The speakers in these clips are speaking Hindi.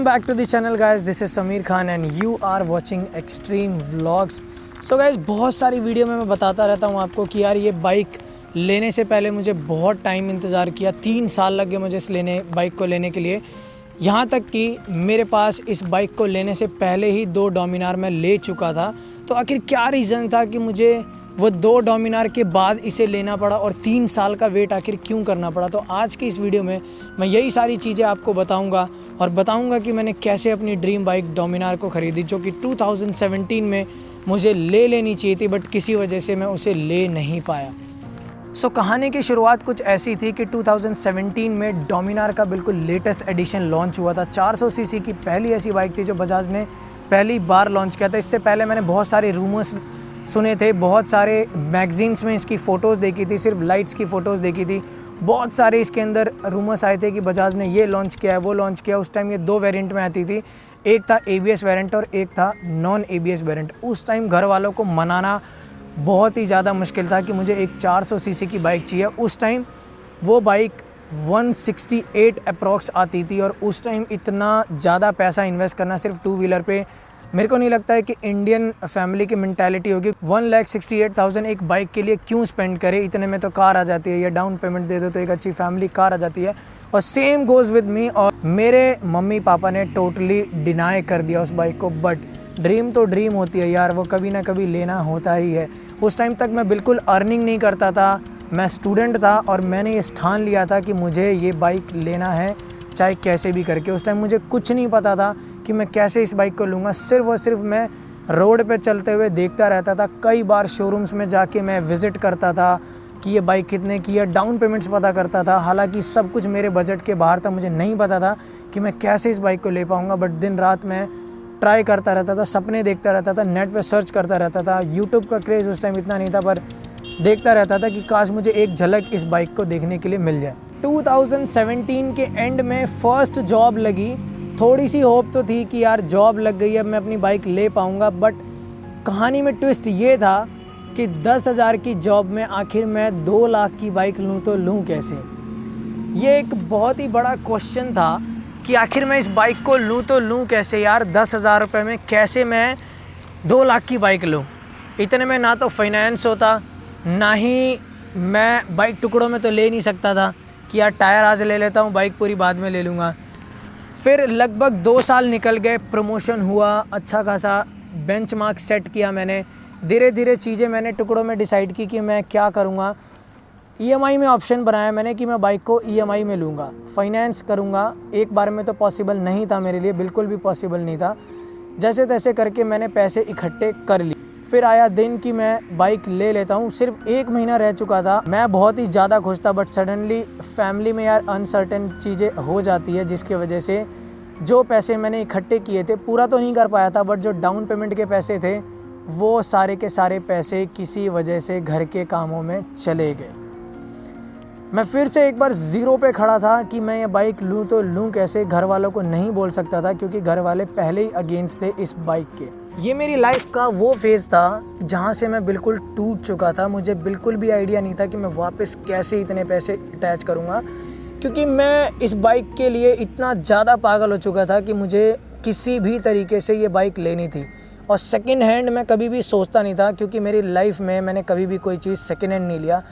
back to the channel guys, this is Sameer Khan and you are watching Extreme Vlogs. So guys, बहुत सारी वीडियो में मैं बताता रहता हूँ आपको कि यार ये बाइक लेने से पहले मुझे बहुत टाइम इंतज़ार किया, 3 साल लग गए मुझे इस बाइक को लेने के लिए। यहाँ तक कि मेरे पास इस बाइक को लेने से पहले ही 2 डोमिनार मैं ले चुका था। तो आखिर क्या रीज़न था कि मुझे वो 2 डोमिनार के बाद इसे लेना पड़ा और 3 साल का वेट आखिर क्यों करना पड़ा। तो आज की इस वीडियो में मैं यही सारी चीज़ें आपको बताऊंगा और बताऊंगा कि मैंने कैसे अपनी ड्रीम बाइक डोमिनार को ख़रीदी, जो कि 2017 में मुझे ले लेनी चाहिए थी, बट किसी वजह से मैं उसे ले नहीं पाया। सो कहानी की शुरुआत कुछ ऐसी थी कि 2017 में डोमिनार का बिल्कुल लेटेस्ट एडिशन लॉन्च हुआ था। 400 सीसी की पहली ऐसी बाइक थी जो बजाज ने पहली बार लॉन्च किया था। इससे पहले मैंने बहुत सारे रूमर्स सुने थे, बहुत सारे मैगजीन्स में इसकी फ़ोटोज़ देखी थी, सिर्फ लाइट्स की फ़ोटोज़ देखी थी। बहुत सारे इसके अंदर रूमर्स आए थे कि बजाज ने ये लॉन्च किया है, वो लॉन्च किया। उस टाइम ये 2 वेरिएंट में आती थी, एक था ABS वेरिएंट और एक था नॉन ABS वेरिएंट। उस टाइम घर वालों को मनाना बहुत ही ज़्यादा मुश्किल था कि मुझे एक 400 सीसी की बाइक चाहिए। उस टाइम वो बाइक 168 अप्रॉक्स आती थी और उस टाइम इतना ज़्यादा पैसा इन्वेस्ट करना सिर्फ 2 व्हीलर पे, मेरे को नहीं लगता है कि इंडियन फैमिली की मेंटालिटी होगी। 1,68,000 एक बाइक के लिए क्यों स्पेंड करे, इतने में तो कार आ जाती है, या डाउन पेमेंट दे दो तो एक अच्छी फैमिली कार आ जाती है। और सेम गोज़ विद मी। और मेरे मम्मी पापा ने टोटली डिनाई कर दिया उस बाइक को। बट ड्रीम तो ड्रीम होती है यार, वो कभी ना कभी लेना होता ही है। उस टाइम तक मैं बिल्कुल अर्निंग नहीं करता था, मैं स्टूडेंट था और मैंने ये ठान लिया था कि मुझे ये बाइक लेना है चाहे कैसे भी करके। उस टाइम मुझे कुछ नहीं पता था कि मैं कैसे इस बाइक को लूँगा। सिर्फ और सिर्फ मैं रोड पे चलते हुए देखता रहता था। कई बार शोरूम्स में जाके मैं विज़िट करता था कि ये बाइक कितने की है, डाउन पेमेंट्स पता करता था। हालांकि सब कुछ मेरे बजट के बाहर था, मुझे नहीं पता था कि मैं कैसे इस बाइक को ले पाऊँगा। बट दिन रात मैं ट्राई करता रहता था, सपने देखता रहता था, नेट पे सर्च करता रहता था। यूट्यूब का क्रेज़ उस टाइम इतना नहीं था, पर देखता रहता था कि काश मुझे एक झलक इस बाइक को देखने के लिए मिल जाए। 2017 के एंड में फ़र्स्ट जॉब लगी। थोड़ी सी होप तो थी कि यार जॉब लग गई, अब मैं अपनी बाइक ले पाऊँगा। बट कहानी में ट्विस्ट ये था कि 10,000 की जॉब में आखिर मैं 2 लाख की बाइक लूँ तो लूँ कैसे। ये एक बहुत ही बड़ा क्वेश्चन था कि आखिर मैं इस बाइक को लूँ तो लूँ कैसे यार। 10,000 रुपये में कैसे मैं 2 लाख की बाइक लूँ। इतने में ना तो फाइनेंस होता, ना ही मैं बाइक टुकड़ों में तो ले नहीं सकता था कि यार टायर आज ले लेता हूँ, बाइक पूरी बाद में ले लूँगा। फिर लगभग 2 साल निकल गए, प्रमोशन हुआ, अच्छा खासा बेंचमार्क सेट किया मैंने। धीरे धीरे चीज़ें मैंने टुकड़ों में डिसाइड की कि मैं क्या करूँगा। EMI में ऑप्शन बनाया मैंने कि मैं बाइक को EMI में लूँगा, फाइनेंस करूँगा। एक बार में तो पॉसिबल नहीं था मेरे लिए, बिल्कुल भी पॉसिबल नहीं था। जैसे तैसे करके मैंने पैसे इकट्ठे कर लिए। फिर आया दिन कि मैं बाइक ले लेता हूँ। सिर्फ 1 महीना रह चुका था, मैं बहुत ही ज़्यादा खुश था। बट सडनली फैमिली में यार अनसर्टेन चीज़ें हो जाती है, जिसकी वजह से जो पैसे मैंने इकट्ठे किए थे पूरा तो नहीं कर पाया था, बट जो डाउन पेमेंट के पैसे थे वो सारे के सारे पैसे किसी वजह से घर के कामों में चले गए। मैं फिर से एक बार ज़ीरो पे खड़ा था कि मैं ये बाइक लूँ तो लूँ कैसे। घर वालों को नहीं बोल सकता था क्योंकि घर वाले पहले ही अगेंस्ट थे इस बाइक के। ये मेरी लाइफ का वो फेज़ था जहाँ से मैं बिल्कुल टूट चुका था। मुझे बिल्कुल भी आइडिया नहीं था कि मैं वापस कैसे इतने पैसे अटैच करूँगा, क्योंकि मैं इस बाइक के लिए इतना ज़्यादा पागल हो चुका था कि मुझे किसी भी तरीके से ये बाइक लेनी थी। और सेकेंड हैंड मैं कभी भी सोचता नहीं था, क्योंकि मेरी लाइफ में मैंने कभी भी कोई चीज़ सेकेंड हैंड नहीं लिया।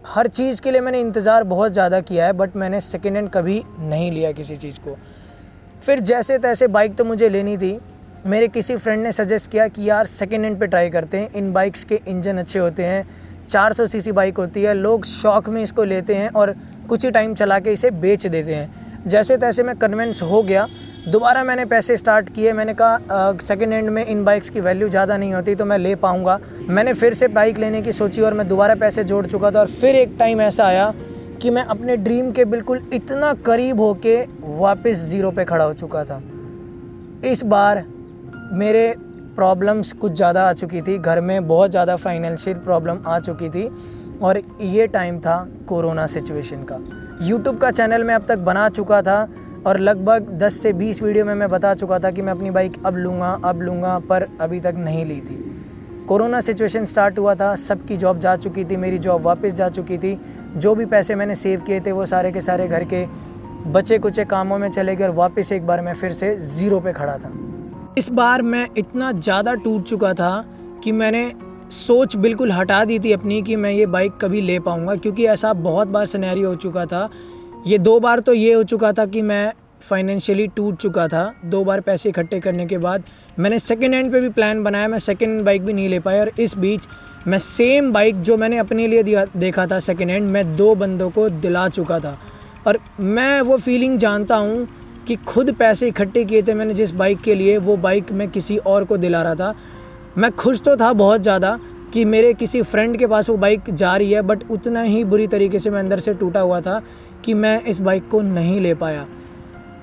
हर चीज़ के लिए मैंने इंतज़ार बहुत ज़्यादा किया है, बट मैंने सेकेंड हैंड कभी नहीं लिया किसी चीज़ को। फिर जैसे तैसे बाइक तो मुझे लेनी थी। मेरे किसी फ्रेंड ने सजेस्ट किया कि यार सेकेंड हैंड पे ट्राई करते हैं, इन बाइक्स के इंजन अच्छे होते हैं, 400 सीसी बाइक होती है, लोग शौक में इसको लेते हैं और कुछ ही टाइम चला के इसे बेच देते हैं। जैसे तैसे मैं कन्विंस हो गया। दोबारा मैंने पैसे स्टार्ट किए। मैंने कहा सेकेंड हैंड में इन बाइक्स की वैल्यू ज़्यादा नहीं होती तो मैं ले पाऊँगा। मैंने फिर से बाइक लेने की सोची और मैं दोबारा पैसे जोड़ चुका था। और फिर एक टाइम ऐसा आया कि मैं अपने ड्रीम के बिल्कुल इतना करीब होके वापस ज़ीरो पे खड़ा हो चुका था। इस बार मेरे प्रॉब्लम्स कुछ ज़्यादा आ चुकी थी, घर में बहुत ज़्यादा फाइनेंशियल प्रॉब्लम आ चुकी थी। और ये टाइम था कोरोना सिचुएशन का। यूट्यूब का चैनल मैं अब तक बना चुका था और लगभग 10 से 20 वीडियो में मैं बता चुका था कि मैं अपनी बाइक अब लूँगा, पर अभी तक नहीं ली थी। कोरोना सिचुएशन स्टार्ट हुआ था, सबकी जॉब जा चुकी थी, मेरी जॉब वापस जा चुकी थी। जो भी पैसे मैंने सेव किए थे वो सारे के सारे घर के बचे कुचे कामों में चले गए और वापस एक बार मैं फिर से ज़ीरो पे खड़ा था। इस बार मैं इतना ज़्यादा टूट चुका था कि मैंने सोच बिल्कुल हटा दी थी अपनी कि मैं ये बाइक कभी ले पाऊँगा, क्योंकि ऐसा बहुत बार सिनेरियो हो चुका था। ये 2 बार तो ये हो चुका था कि मैं फाइनेंशियली टूट चुका था। 2 बार पैसे इकट्ठे करने के बाद मैंने सेकेंड हैंड पे भी प्लान बनाया, मैं सेकेंड बाइक भी नहीं ले पाया। और इस बीच मैं सेम बाइक जो मैंने अपने लिए देखा था सेकेंड हैंड, मैं 2 बंदों को दिला चुका था। और मैं वो फीलिंग जानता हूँ कि खुद पैसे इकट्ठे किए थे मैंने जिस बाइक के लिए, वो बाइक मैं किसी और को दिला रहा था। मैं खुश तो था बहुत ज़्यादा कि मेरे किसी फ्रेंड के पास वो बाइक जा रही है, बट उतना ही बुरी तरीके से मैं अंदर से टूटा हुआ था कि मैं इस बाइक को नहीं ले पाया।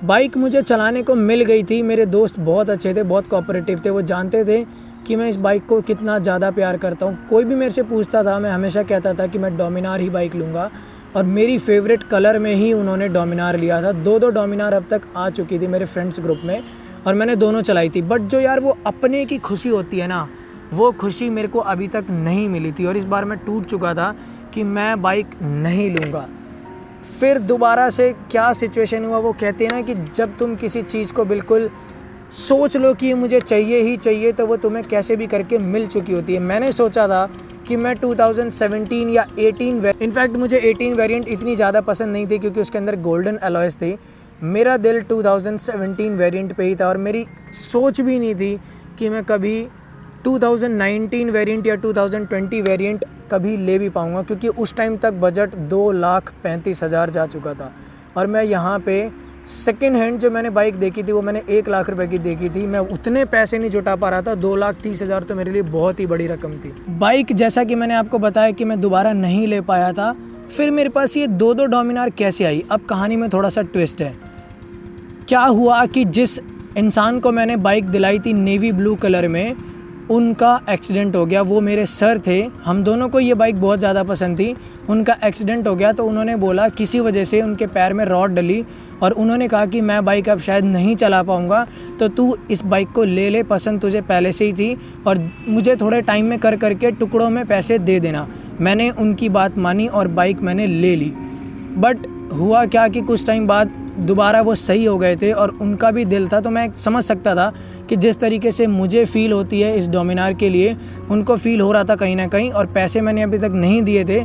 बाइक मुझे चलाने को मिल गई थी, मेरे दोस्त बहुत अच्छे थे, बहुत कोऑपरेटिव थे, वो जानते थे कि मैं इस बाइक को कितना ज़्यादा प्यार करता हूँ। कोई भी मेरे से पूछता था, मैं हमेशा कहता था कि मैं डोमिनार ही बाइक लूँगा, और मेरी फेवरेट कलर में ही उन्होंने डोमिनार लिया था। 2 डोमिनार अब तक आ चुकी थी मेरे फ्रेंड्स ग्रुप में और मैंने दोनों चलाई थी। बट जो यार वो अपने की खुशी होती है ना, वो खुशी मेरे को अभी तक नहीं मिली थी। और इस बार मैं टूट चुका था कि मैं बाइक नहीं लूँगा। फिर दोबारा से क्या सिचुएशन हुआ, वो कहते हैं ना कि जब तुम किसी चीज़ को बिल्कुल सोच लो कि मुझे चाहिए ही चाहिए, तो वो तुम्हें कैसे भी करके मिल चुकी होती है। मैंने सोचा था कि मैं 2017 या 18 इनफैक्ट मुझे 18 वेरिएंट इतनी ज़्यादा पसंद नहीं थी क्योंकि उसके अंदर गोल्डन अलॉयज़ थी। मेरा दिल 2017 वेरिएंट पे ही था और मेरी सोच भी नहीं थी कि मैं कभी 2019 वेरिएंट या 2020 वेरिएंट कभी ले भी पाऊँगा, क्योंकि उस टाइम तक बजट 2,35,000 जा चुका था। और मैं यहाँ पे सेकेंड हैंड जो मैंने बाइक देखी थी वो मैंने 1 लाख रुपए की देखी थी। मैं उतने पैसे नहीं जुटा पा रहा था। 2,30,000 तो मेरे लिए बहुत ही बड़ी रकम थी। बाइक जैसा कि मैंने आपको बताया कि मैं दोबारा नहीं ले पाया था। फिर मेरे पास ये 2 डोमिनार कैसे आई, अब कहानी में थोड़ा सा ट्विस्ट है। क्या हुआ कि जिस इंसान को मैंने बाइक दिलाई थी नेवी ब्लू कलर में, उनका एक्सीडेंट हो गया। वो मेरे सर थे, हम दोनों को ये बाइक बहुत ज़्यादा पसंद थी। उनका एक्सीडेंट हो गया तो उन्होंने बोला किसी वजह से उनके पैर में रॉड डली और उन्होंने कहा कि मैं बाइक अब शायद नहीं चला पाऊँगा, तो तू इस बाइक को ले ले, पसंद तुझे पहले से ही थी और मुझे थोड़े टाइम में कर करके टुकड़ों में पैसे दे देना। मैंने उनकी बात मानी और बाइक मैंने ले ली। बट हुआ क्या कि कुछ टाइम बाद दोबारा वो सही हो गए थे और उनका भी दिल था, तो मैं समझ सकता था कि जिस तरीके से मुझे फ़ील होती है इस डोमिनार के लिए, उनको फ़ील हो रहा था कहीं ना कहीं। और पैसे मैंने अभी तक नहीं दिए थे,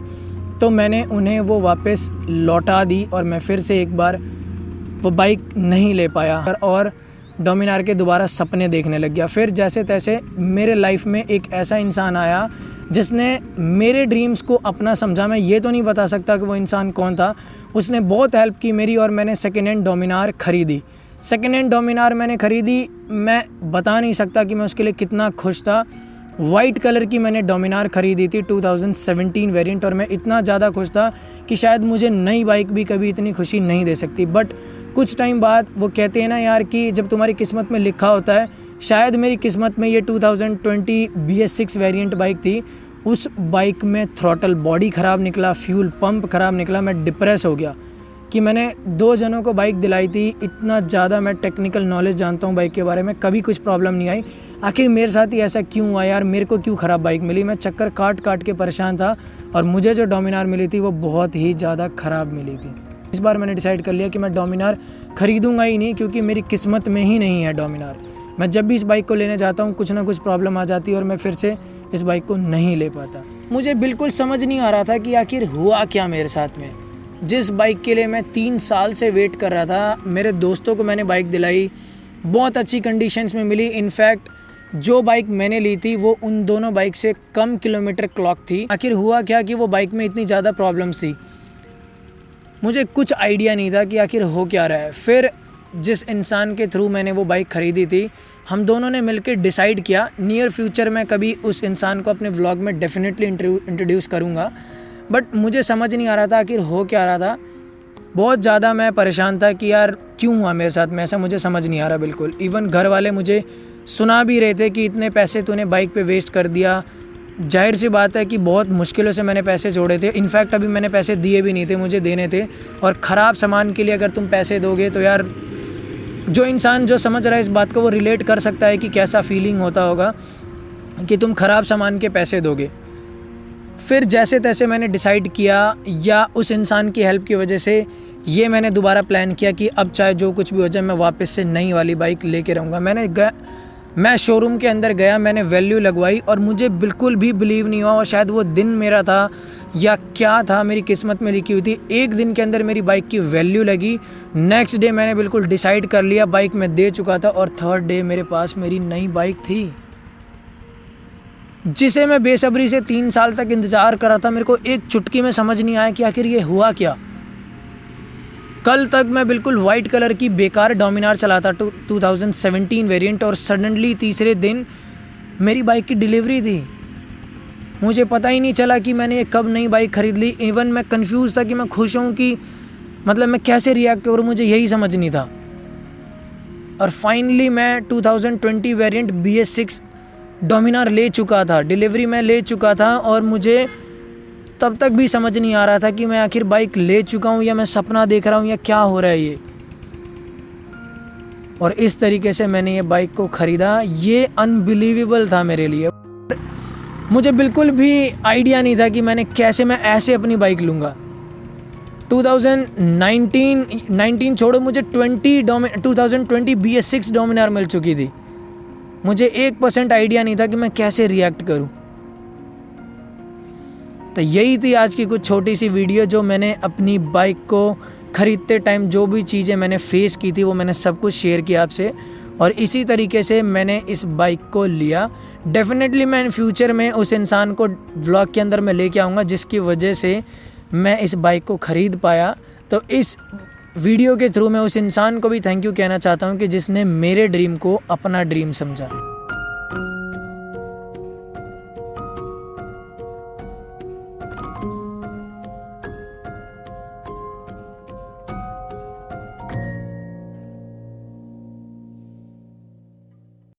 तो मैंने उन्हें वो वापस लौटा दी और मैं फिर से एक बार वो बाइक नहीं ले पाया और डोमिनार के दोबारा सपने देखने लग गया। फिर जैसे तैसे मेरे लाइफ में एक ऐसा इंसान आया जिसने मेरे ड्रीम्स को अपना समझा। मैं ये तो नहीं बता सकता कि वो इंसान कौन था। उसने बहुत हेल्प की मेरी और मैंने सेकेंड हैंड डोमिनार ख़रीदी। सेकेंड हैंड डोमिनार मैंने ख़रीदी, मैं बता नहीं सकता कि मैं उसके लिए कितना खुश था। वाइट कलर की मैंने डोमिनार ख़रीदी थी 2017 वेरिएंट और मैं इतना ज़्यादा खुश था कि शायद मुझे नई बाइक भी कभी इतनी खुशी नहीं दे सकती। बट कुछ टाइम बाद वो कहते हैं ना यार कि जब तुम्हारी किस्मत में लिखा होता है, शायद मेरी किस्मत में ये 2020 BS6 वेरिएंट बाइक थी। उस बाइक में थ्रॉटल बॉडी ख़राब निकला, फ्यूल पंप ख़राब निकला। मैं डिप्रेस हो गया कि मैंने 2 जनों को बाइक दिलाई थी। इतना ज़्यादा मैं टेक्निकल नॉलेज जानता हूँ बाइक के बारे में, कभी कुछ प्रॉब्लम नहीं आई। आखिर मेरे साथ ही ऐसा क्यों हुआ यार, मेरे को क्यों ख़राब बाइक मिली। मैं चक्कर काट काट के परेशान था और मुझे जो डोमिनार मिली थी वो बहुत ही ज़्यादा ख़राब मिली थी। इस बार मैंने डिसाइड कर लिया कि मैं डोमिनार ख़रीदूँगा ही नहीं, क्योंकि मेरी किस्मत में ही नहीं है डोमिनार। मैं जब भी इस बाइक को लेने जाता हूँ कुछ ना कुछ प्रॉब्लम आ जाती है और मैं फिर से इस बाइक को नहीं ले पाता। मुझे बिल्कुल समझ नहीं आ रहा था कि आखिर हुआ क्या मेरे साथ में। जिस बाइक के लिए मैं 3 साल से वेट कर रहा था, मेरे दोस्तों को मैंने बाइक दिलाई, बहुत अच्छी कंडीशंस में मिली। इनफैक्ट जो बाइक मैंने ली थी वो उन दोनों बाइक से कम किलोमीटर क्लॉक थी। आखिर हुआ क्या कि वो बाइक में इतनी ज़्यादा प्रॉब्लम्स थी, मुझे कुछ आइडिया नहीं था कि आखिर हो क्या रहा है। फिर जिस इंसान के थ्रू मैंने वो बाइक ख़रीदी थी, हम दोनों ने मिलकर डिसाइड किया नियर फ्यूचर मैं कभी उस इंसान को अपने व्लॉग में डेफिनेटली इंट्रोड्यूस करूँगा। बट मुझे समझ नहीं आ रहा था आखिर हो क्या रहा था। बहुत ज़्यादा मैं परेशान था कि यार क्यों हुआ मेरे साथ में ऐसा, मुझे समझ नहीं आ रहा बिल्कुल। इवन घर वाले मुझे सुना भी रहे थे कि इतने पैसे तूने बाइक पे वेस्ट कर दिया। जाहिर सी बात है कि बहुत मुश्किलों से मैंने पैसे जोड़े थे। इनफैक्ट अभी मैंने पैसे दिए भी नहीं थे, मुझे देने थे। और ख़राब सामान के लिए अगर तुम पैसे दोगे तो यार जो इंसान जो समझ रहा है इस बात को वो रिलेट कर सकता है कि कैसा फीलिंग होता होगा कि तुम ख़राब सामान के पैसे दोगे। फिर जैसे तैसे मैंने डिसाइड किया, या उस इंसान की हेल्प की वजह से ये मैंने दोबारा प्लान किया कि अब चाहे जो कुछ भी हो जाए मैं वापस से नई वाली बाइक लेके रहूँगा। मैं शोरूम के अंदर गया, मैंने वैल्यू लगवाई और मुझे बिल्कुल भी बिलीव नहीं हुआ, और शायद वो दिन मेरा था या क्या था, मेरी किस्मत में लिखी हुई थी। एक दिन के अंदर मेरी बाइक की वैल्यू लगी। नेक्स्ट डे मैंने बिल्कुल डिसाइड कर लिया, बाइक मैं दे चुका था, और थर्ड डे मेरे पास मेरी नई बाइक थी जिसे मैं बेसब्री से 3 साल तक इंतज़ार कर रहा था। मेरे को एक चुटकी में समझ नहीं आया कि आखिर ये हुआ क्या। कल तक मैं बिल्कुल वाइट कलर की बेकार डोमिनार चलाता 2017 वेरिएंट, और सडनली तीसरे दिन मेरी बाइक की डिलीवरी थी। मुझे पता ही नहीं चला कि मैंने ये कब नई बाइक ख़रीद ली। इवन मैं कंफ्यूज था कि मैं खुश हूँ कि मतलब मैं कैसे रिएक्ट करूँ, मुझे यही समझ नहीं था। और फाइनली मैं 2020 वेरिएंट BS6 डोमिनार ले चुका था, डिलीवरी में ले चुका था, और मुझे तब तक भी समझ नहीं आ रहा था कि मैं आखिर बाइक ले चुका हूँ या मैं सपना देख रहा हूँ या क्या हो रहा है ये। और इस तरीके से मैंने ये बाइक को ख़रीदा। ये अनबिलीवेबल था मेरे लिए। मुझे बिल्कुल भी आइडिया नहीं था कि कैसे मैं ऐसे अपनी बाइक लूँगा। 2019 छोड़ो, मुझे 2020 BS6 डोमिनार मिल चुकी थी। मुझे 1% आइडिया नहीं था कि मैं कैसे रिएक्ट करूं। तो यही थी आज की कुछ छोटी सी वीडियो, जो मैंने अपनी बाइक को ख़रीदते टाइम जो भी चीज़ें मैंने फेस की थी वो मैंने सब कुछ शेयर किया आपसे, और इसी तरीके से मैंने इस बाइक को लिया। डेफिनेटली मैं इन फ्यूचर में उस इंसान को व्लॉग के अंदर मैं लेके आऊँगा जिसकी वजह से मैं इस बाइक को ख़रीद पाया। तो इस वीडियो के थ्रू मैं उस इंसान को भी थैंक यू कहना चाहता हूँ कि जिसने मेरे ड्रीम को अपना ड्रीम समझा।